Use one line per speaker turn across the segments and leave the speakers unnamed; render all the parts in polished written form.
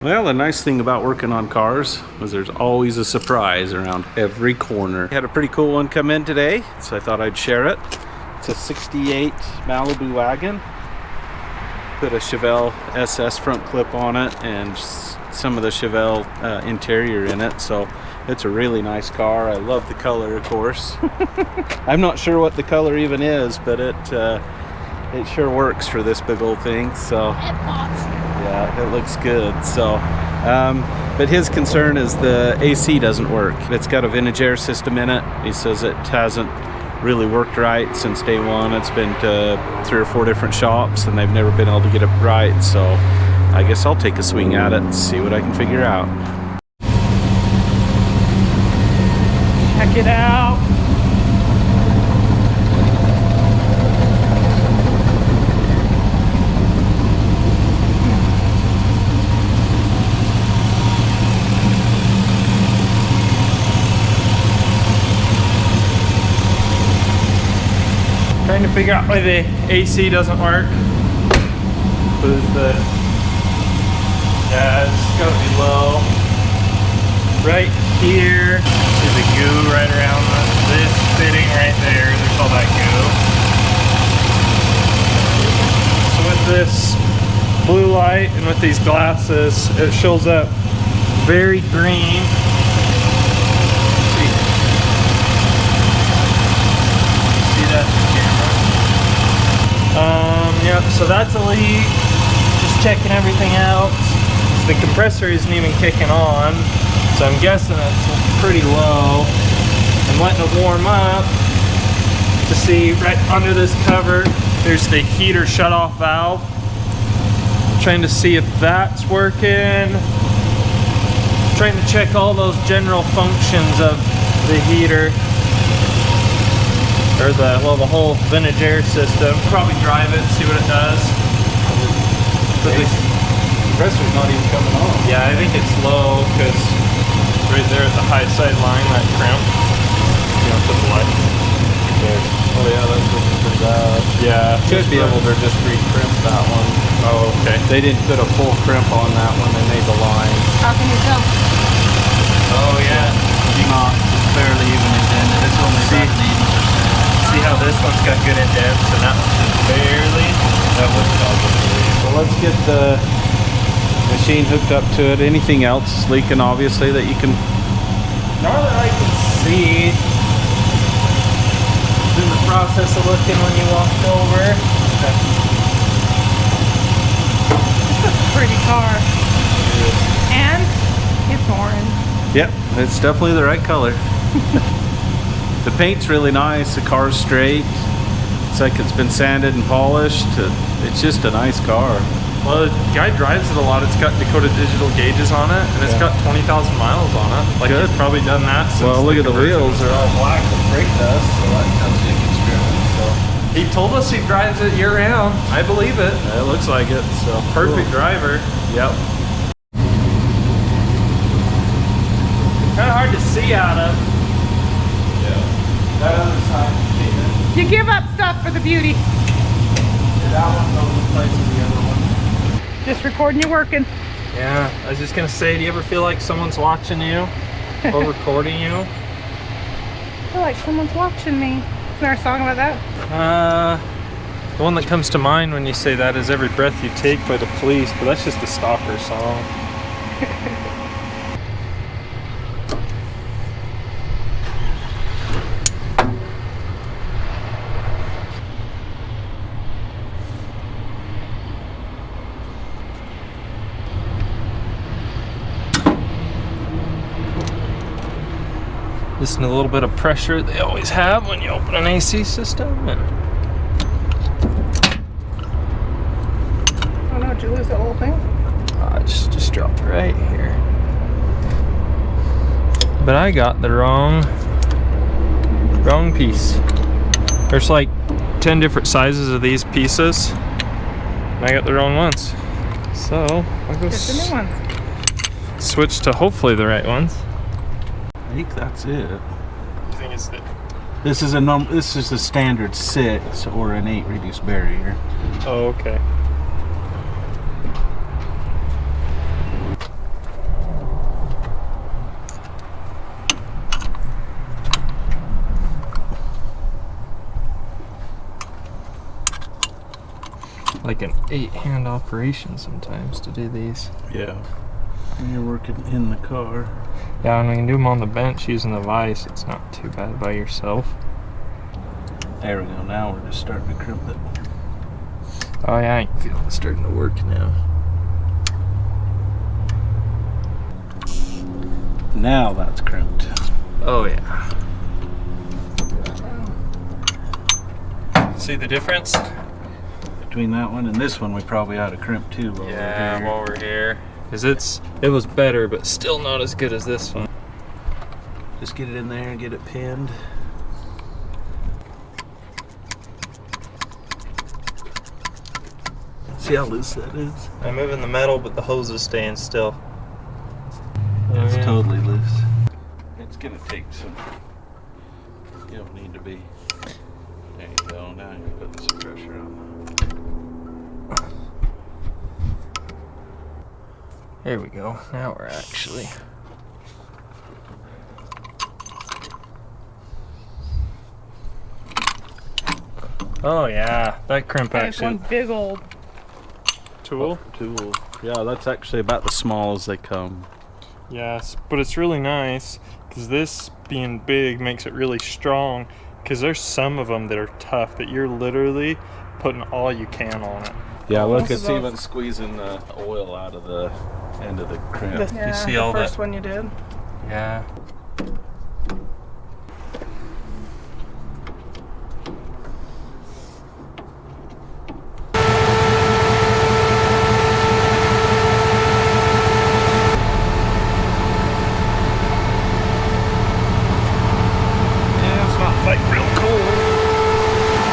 Well, the nice thing about working on cars is there's always a surprise around every corner. I had a pretty cool one come in today, so I thought I'd share it. It's a 68 Malibu Wagon. Put a Chevelle SS front clip on it and some of the Chevelle interior in it, so it's a really nice car. I love the color, of course. I'm not sure what the color even is, but it sure works for this big old thing. So yeah, it looks good. So but his concern is the AC doesn't work. It's got a vintage air system in it. He says it hasn't really worked right since day one. It's been to 3 or 4 different shops and they've never been able to get it right. So I guess I'll take a swing at it and see what I can figure out.
Check it out. Trying to figure out why the AC doesn't work. Yeah, it's gotta be low. Right here, see the goo right around this fitting right there. There's all that goo. So with this blue light and with these glasses, it shows up very green. See that in the camera? Yep, so that's a leak. Just checking everything out. The compressor isn't even kicking on, so I'm guessing it's pretty low. I'm letting it warm up to see right under this cover. There's the heater shut-off valve. Trying to see if that's working. Trying to check all those general functions of the heater. Or the whole vintage air system. Probably drive it, see what it does. But the
Compressor's not even coming on.
yeah, I think it's low because right there at the high side line, that crimp. You know, put the light there.
Oh yeah, that's looking pretty bad.
Yeah.
Should be able to just re-crimp that one.
Oh, okay.
They didn't put a full crimp on that when they made the line.
How can you tell?
Oh yeah.
It's not barely even indented. It's only
See?
about 80%.
See how this one's got good indents and that one's just barely.
That was probably. Well, let's get the machine hooked up to it. Anything else leaking, obviously, that you can?
Not that I can see. In the process of looking when you walked over.
It's a pretty car. And it's orange.
Yep, it's definitely the right color. The paint's really nice. The car's straight. It's like it's been sanded and polished. It's just a nice car.
Well, the guy drives it a lot. It's got Dakota digital gauges on it, and it's got 20,000 miles on it. Like,
good.
He's probably done that since.
Well, look at the wheels. They're all black with brake dust, so that tells you it's driven. So
He told us he drives it year round. I believe it.
yeah, it looks like it. So
Perfect
cool.
driver.
Yep.
Kind of hard to see out of.
Yeah. That other side came in.
You give up stuff for the beauty.
That one goes in place of the other one.
Just recording you working.
Yeah, I was just gonna say, do you ever feel like someone's watching you or recording you?
I feel like someone's watching me. Isn't there a song about that?
The one that comes to mind when you say that is Every Breath You Take by the Police, but that's just a stalker song. Listen to a little bit of pressure they always have when you open an AC system.
Oh no, did you lose the whole thing?
Just dropped right here. But I got the wrong piece. There's like 10 different sizes of these pieces, and I got the wrong ones. So I'll go
Just the new ones.
switch to hopefully the right ones.
I think that's it.
I think it's the.
This is a standard 6 or an 8 reduced barrier.
Oh, okay. like an 8-hand operation sometimes to do these.
Yeah. When you're working in the car.
Yeah, and we can do them on the bench using the vise. It's not too bad by yourself.
There we go. Now we're just starting to crimp it.
Oh yeah, I can feel it starting to work now.
Now that's crimped.
Oh yeah. See the difference?
Between that one and this one, we probably ought to crimp too.
While we're here. Because it was better, but still not as good as this one.
Just get it in there and get it pinned. See how loose that is?
I'm moving the metal, but the hose is staying still.
It's totally loose. It's gonna take some. You don't need to be. There you go. Now you're putting some pressure on that.
There we go. Now we're actually. Oh yeah, that crimp
It's
actually.
one big old.
Tool?
Tool. Yeah, that's actually about the small as they come.
Yes, but it's really nice because this being big makes it really strong. Because there's some of them that are tough that you're literally putting all you can on it.
Yeah, look,
Most of
it's
those-
even squeezing the oil out of the end of the crimp.
Yeah,
see
the
all
first
that?
one you did.
Yeah.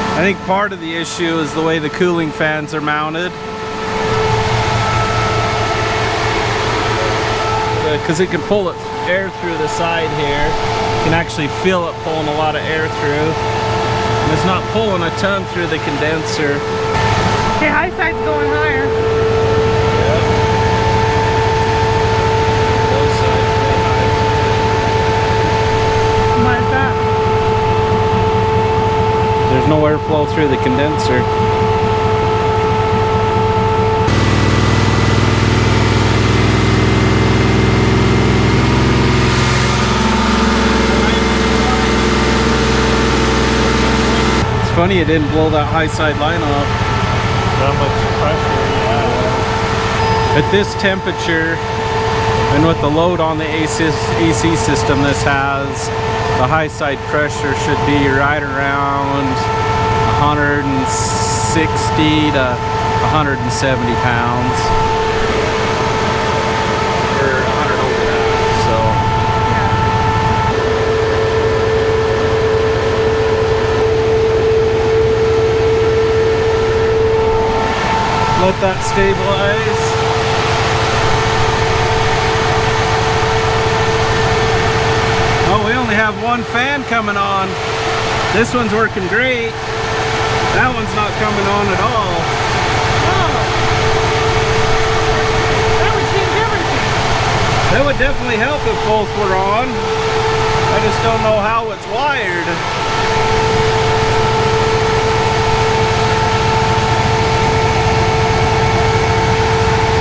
I think part of the issue is the way the cooling fans are mounted. Because it can pull air through the side here. You can actually feel it pulling a lot of air through. And it's not pulling a ton through the condenser.
Okay, high side's going higher.
Low side's way high.
Why is that?
There's no airflow through the condenser. It's funny it didn't blow that high side line off.
Not much pressure, yeah.
At this temperature and with the load on the AC system this has, the high side pressure should be right around 160 to 170 pounds. Or 100 over that, so. Let that stabilize. Oh, we only have one fan coming on. This one's working great. That one's not coming on at all.
Oh. That would change everything.
That would definitely help if both were on. I just don't know how it's wired.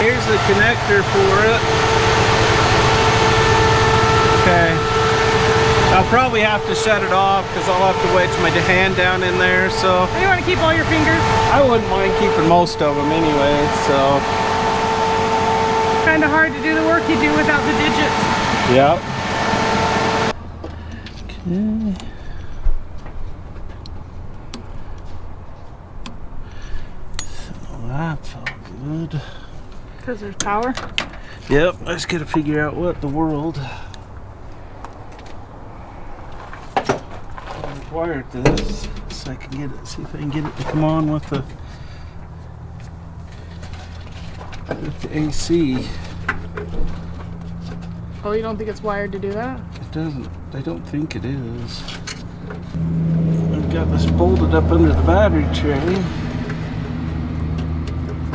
Here's the connector for it. Okay. I'll probably have to shut it off because I'll have to wedge my hand down in there, so.
Do you want to keep all your fingers?
I wouldn't mind keeping most of them anyway, so.
It's kind of hard to do the work you do without the digits.
Yep. Okay. So that's all good.
Because there's power.
Yep, I just gotta figure out what the world. I'll wire it to this so I can get it, see if I can get it to come on with the AC.
Oh, you don't think it's wired to do that?
It doesn't, I don't think it is. I've got this bolted up under the battery tray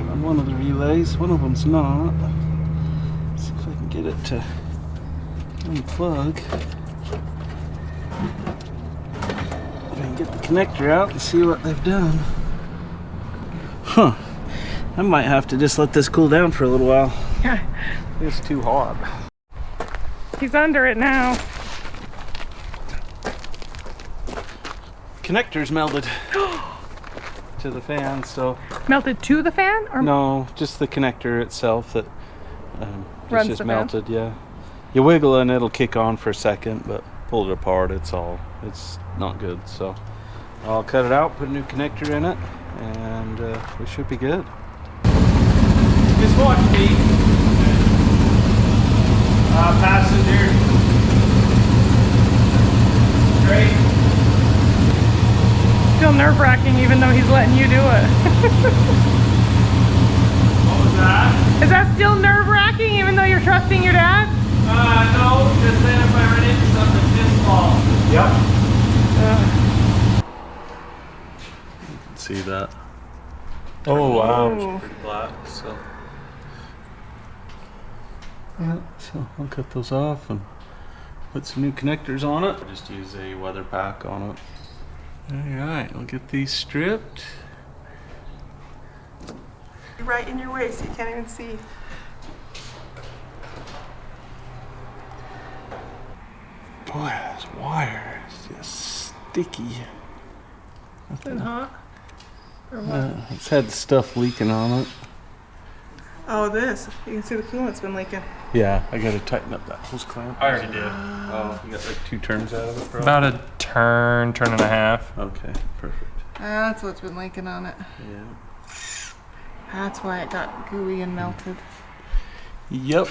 on one of the relays. One of them's not. Let's see if I can get it to unplug. If I can get the connector out and see what they've done. Huh. I might have to just let this cool down for a little while.
Yeah.
It's too hot.
He's under it now.
Connector's melted to the fan, so...
Melted to the fan? Or
No, just the connector itself that it's
runs
just
the
melted, yeah. You wiggle and it'll kick on for a second, but pull it apart, it's not good. So I'll cut it out, put a new connector in it, and we should be good. Just watch me. Passenger. Great.
still nerve-wracking even though he's letting you do it.
What was that?
Is that still nerve-wracking even though you're trusting your dad?
No, because then if I run into something this fall. Yep. You can see that.
Oh wow.
It's pretty black, so. Yeah, so I'll cut those off and put some new connectors on it. Just use a weather pack on it. Alright, I'll get these stripped.
You're right in your way so you can't even see.
Boy, this wire is just sticky.
Is it hot? Or what?
It's had stuff leaking on it.
Oh, this. You can see the coolant's been leaking.
Yeah, I gotta tighten up that hose clamp.
I already did.
Oh, you got like 2 turns out of it, probably?
About a turn and a half.
Okay, perfect.
That's what's been leaking on it.
Yeah.
That's why it got gooey and melted.
Yep.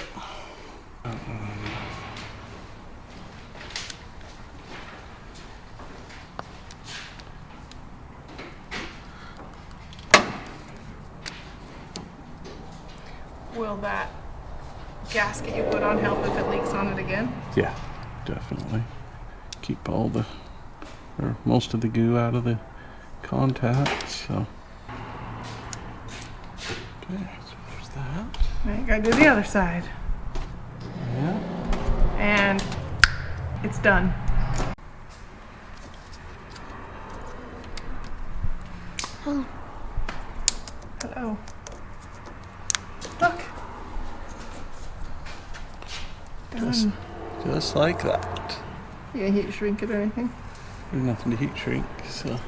Will that gasket you put on help if it leaks on it again?
Yeah, definitely. Keep all the, or most of the goo out of the contacts, so. Okay, so there's that.
Now you gotta do the other side.
Yeah.
And it's done. Oh. Hello. Look. Done.
Just like that.
You gonna heat shrink it or anything?
There's nothing to heat shrink, so.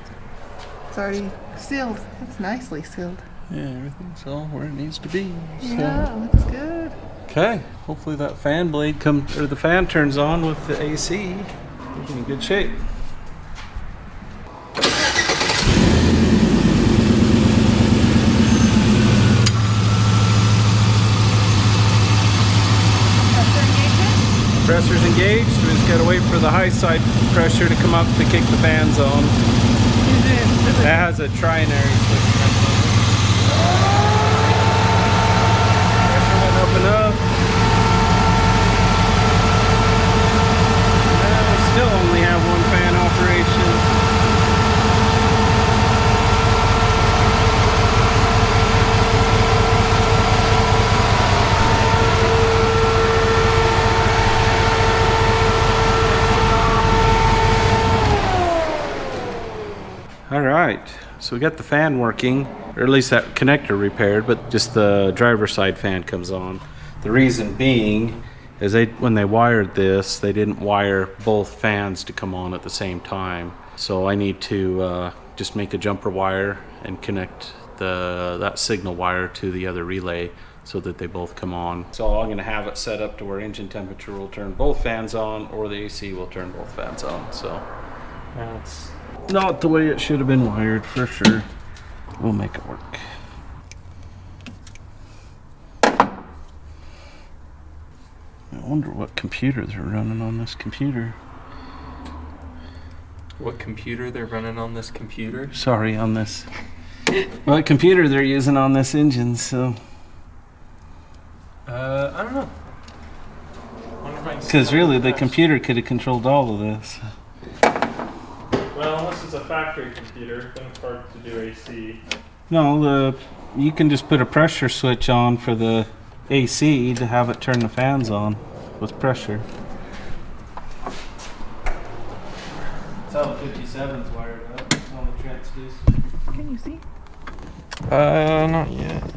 It's already sealed. It's nicely sealed.
Yeah, everything's all where it needs to be. So.
Yeah, looks good.
Okay, hopefully that fan blade comes, or the fan turns on with the AC. We're in good shape. Pressure's engaged. We just gotta wait for the high side pressure to come up to kick the fans on. That has a trinary switch. Pressure went up and up. We still only have 1 fan operation. Alright, so we got the fan working, or at least that connector repaired, but just the driver's side fan comes on. The reason being is when they wired this, they didn't wire both fans to come on at the same time. So I need to just make a jumper wire and connect that signal wire to the other relay so that they both come on. So I'm going to have it set up to where engine temperature will turn both fans on, or the AC will turn both fans on. So that's not the way it should have been wired, for sure. We'll make it work. I wonder what computer they're running on this computer.
What computer they're running on this computer?
Sorry, on this. What computer they're using on this engine, so.
I don't know.
Because really, the computer could have controlled all of this.
Well, unless it's a factory computer, then it's hard to do AC.
No, you can just put a pressure switch on for the AC to have it turn the fans on with pressure. That's how the 57's wired up. It's on the transducer.
Can you see?
Not yet.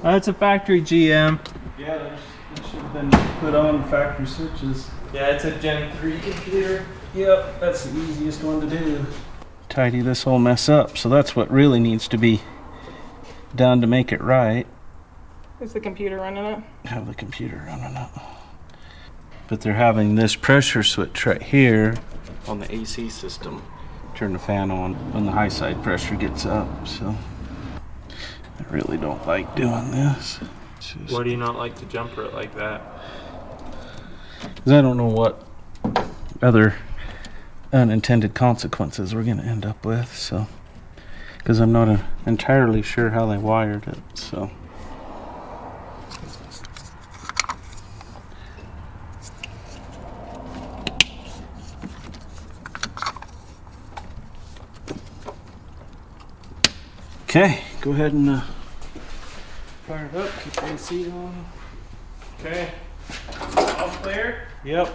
That's a factory GM.
Yeah, that should have been put on factory switches.
Yeah, it's a Gen 3 computer.
Yep, that's the easiest one to do. Tidy this whole mess up, so that's what really needs to be done to make it right.
Is the computer running it?
Have the computer running it. But they're having this pressure switch right here on the AC system. Turn the fan on when the high side pressure gets up, so I really don't like doing this.
Why do you not like to jumper it like that?
Because I don't know what other unintended consequences we're going to end up with, so because I'm not entirely sure how they wired it, so okay, go ahead and fire it up, keep the AC on.
Okay. All clear?
Yep.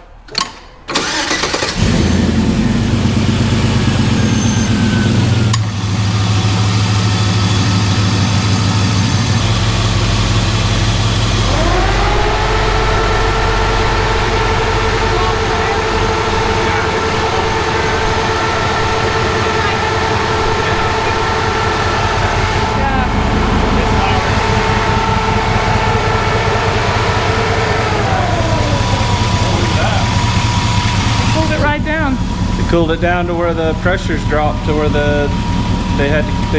Cooled it down to where the pressures dropped to where they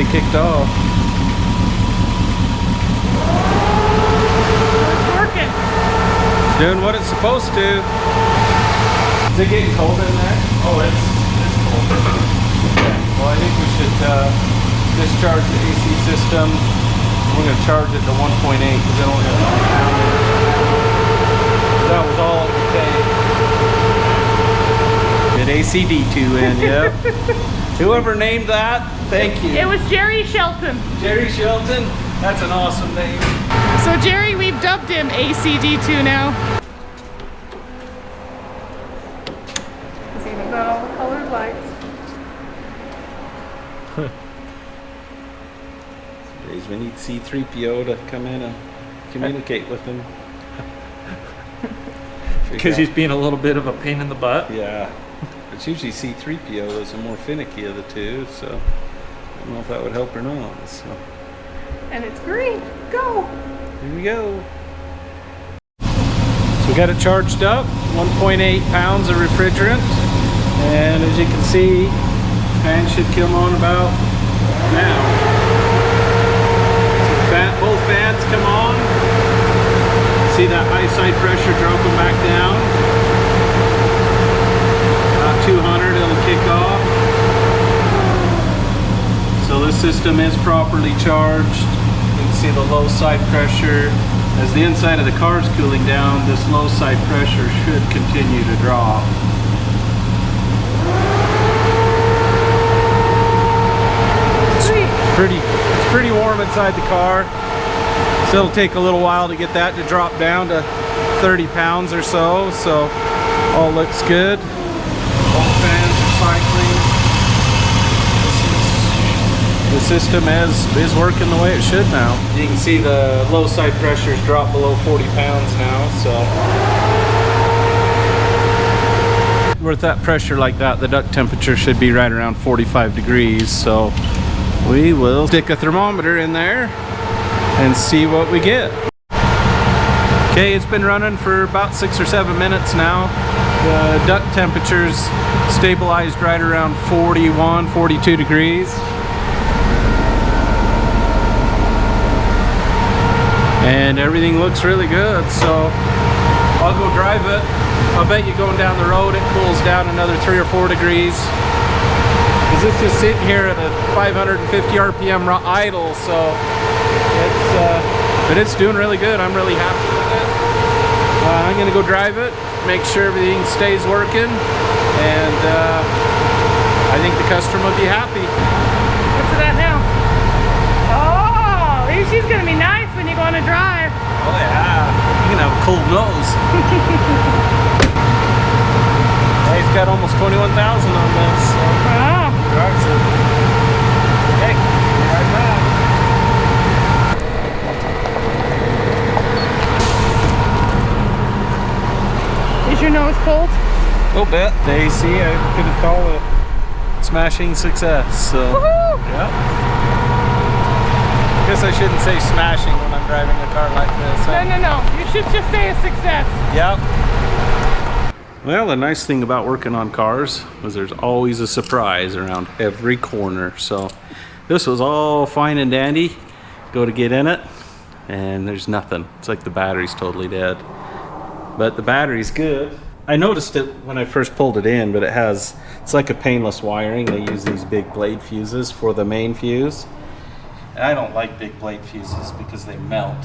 kicked off.
It's working.
It's doing what it's supposed to. Is it getting cold in there?
Oh, it's cold.
Okay. Well, I think we should discharge the AC system. We're going to charge it to 1.8 because it only has 1 pound. That was all it would take. Get ACD2 in, yep. Whoever named that, thank you.
It was Jerry Shelton.
Jerry Shelton, that's an awesome name.
So Jerry, we've dubbed him ACD2 now. He's even got all the colored lights.
Some days we need C3PO to come in and communicate with him.
Because he's being a little bit of a pain in the butt.
Yeah. It's usually C3PO is the more finicky of the two, so I don't know if that would help or not. So.
And it's green. Go!
Here we go. So we got it charged up, 1.8 pounds of refrigerant, and as you can see, fan should come on about now. So both fans come on. See that high side pressure dropping back down. 200, it'll kick off. So this system is properly charged. You can see the low side pressure. As the inside of the car is cooling down, this low side pressure should continue to drop. It's pretty warm inside the car. So it'll take a little while to get that to drop down to 30 pounds or so. So all looks good. Both fans are cycling. The system is working the way it should now. You can see the low side pressures drop below 40 pounds now, so. With that pressure like that, the duct temperature should be right around 45 degrees, so we will stick a thermometer in there and see what we get. Okay, it's been running for about 6 or 7 minutes now. The duct temperature's stabilized right around 41, 42 degrees. And everything looks really good, so I'll go drive it. I'll bet you going down the road it cools down another 3 or 4 degrees. Because it's just sitting here at a 550 RPM idle, so but it's doing really good. I'm really happy with it. I'm gonna go drive it, make sure everything stays working, and I think the customer will be happy.
What's it at now? Oh, she's gonna be nice when you go on a drive.
Oh yeah, you can have a cold nose. Yeah, he's got almost 21,000 on this. So
Wow.
drives it. Okay, be right back.
your nose cold?
A little bit. The AC, I could call it smashing success. So,
Woohoo!
yeah. I guess I shouldn't say smashing when I'm driving a car like this. Huh?
No. You should just say a success.
Yep. Well, the nice thing about working on cars was there's always a surprise around every corner. So this was all fine and dandy. Go to get in it, and there's nothing. It's like the battery's totally dead. But the battery's good. I noticed it when I first pulled it in, but it's like a painless wiring. They use these big blade fuses for the main fuse. And I don't like big blade fuses because they melt.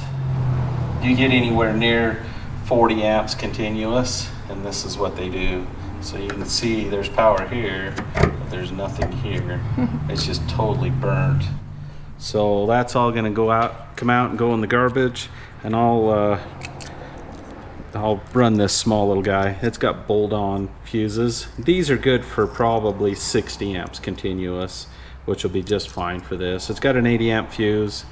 You get anywhere near 40 amps continuous, and this is what they do. So you can see there's power here, but there's nothing here. It's just totally burnt. So that's all gonna come out and go in the garbage, and I'll run this small little guy. It's got bolt-on fuses. These are good for probably 60 amps continuous, which will be just fine for this. It's got an 80 amp fuse,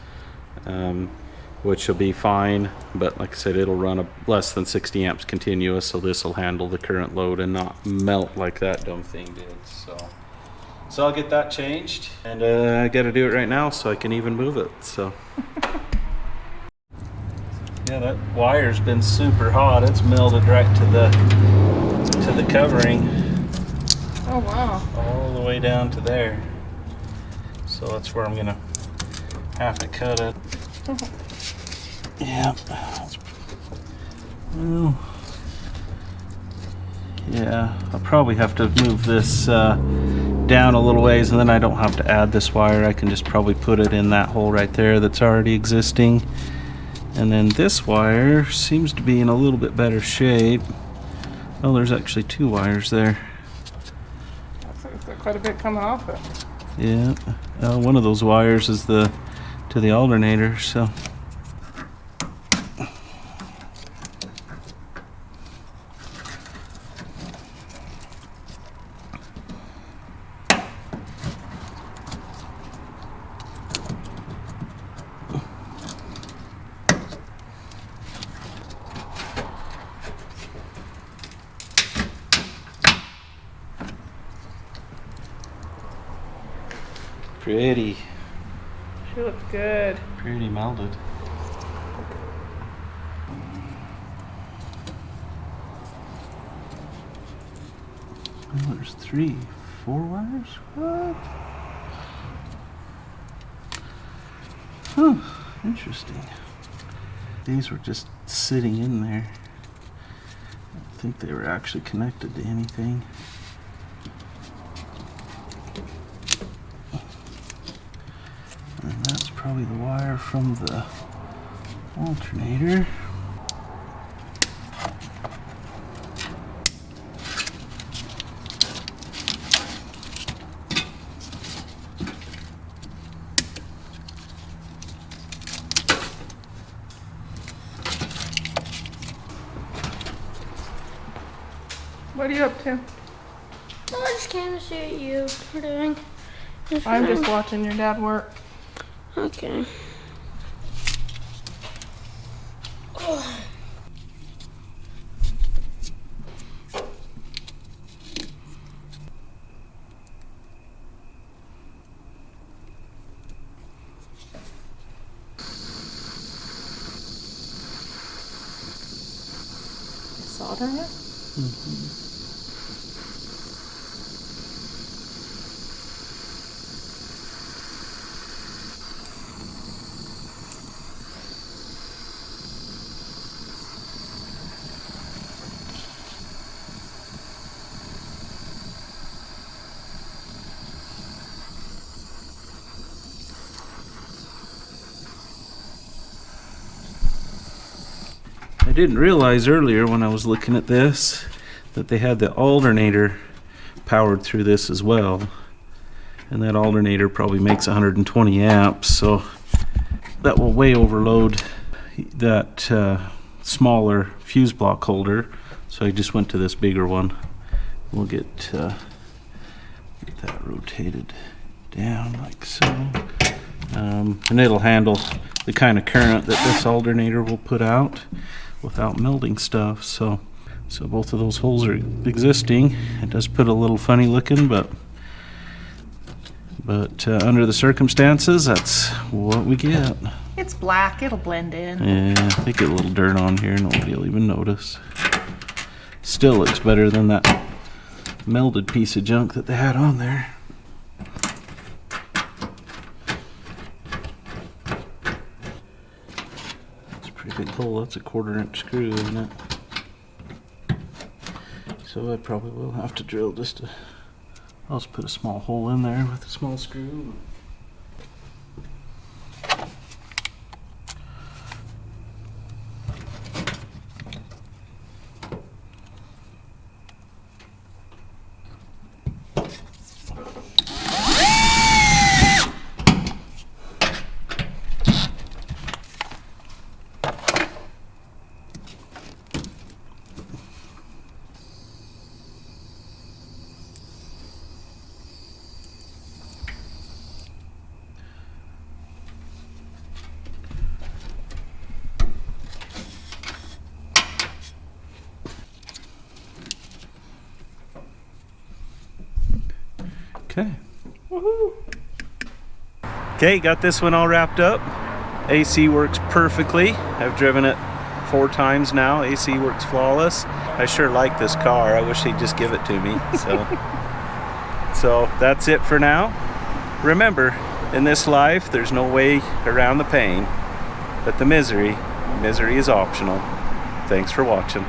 which will be fine, but like I said, it'll run less than 60 amps continuous, so this will handle the current load and not melt like that dumb thing did. So I'll get that changed, and I gotta do it right now so I can even move it. So yeah, that wire's been super hot. It's melted right to the covering.
Oh wow.
All the way down to there. So that's where I'm gonna have to cut it. Yeah. Well, yeah, I'll probably have to move this down a little ways, and then I don't have to add this wire. I can just probably put it in that hole right there that's already existing. And then this wire seems to be in a little bit better shape. Oh, there's actually two wires there.
That's quite a bit coming off it.
Yeah, one of those wires is to the alternator, so. Pretty.
She looks good.
Pretty melded. Oh, there's 4 wires? What? Huh, interesting. These were just sitting in there. I don't think they were actually connected to anything. And that's probably the wire from the alternator.
What are you up to?
I just came to see what you were doing.
I'm just watching your dad work.
Okay. Oh.
Soldering it?
Mm-hmm. I didn't realize earlier when I was looking at this that they had the alternator powered through this as well, and that alternator probably makes 120 amps, so that will way overload that smaller fuse block holder. So I just went to this bigger one. We'll get that rotated down like so, and it'll handle the kind of current that this alternator will put out without melting stuff. So So both of those holes are existing. It does put a little funny looking, but under the circumstances, that's what we get.
It's black, it'll blend in.
Yeah, they get a little dirt on here, nobody will even notice. Still looks better than that melded piece of junk that they had on there. That's a pretty big hole. That's a 1/4-inch screw, isn't it? So I probably will have to drill just a... I'll just put a small hole in there with a small screw. Okay. Woohoo! Okay, got this one all wrapped up. AC works perfectly. I've driven it 4 times now. AC works flawless. I sure like this car. I wish he'd just give it to me. So that's it for now. Remember, in this life, there's no way around the pain, but the misery is optional. Thanks for watching.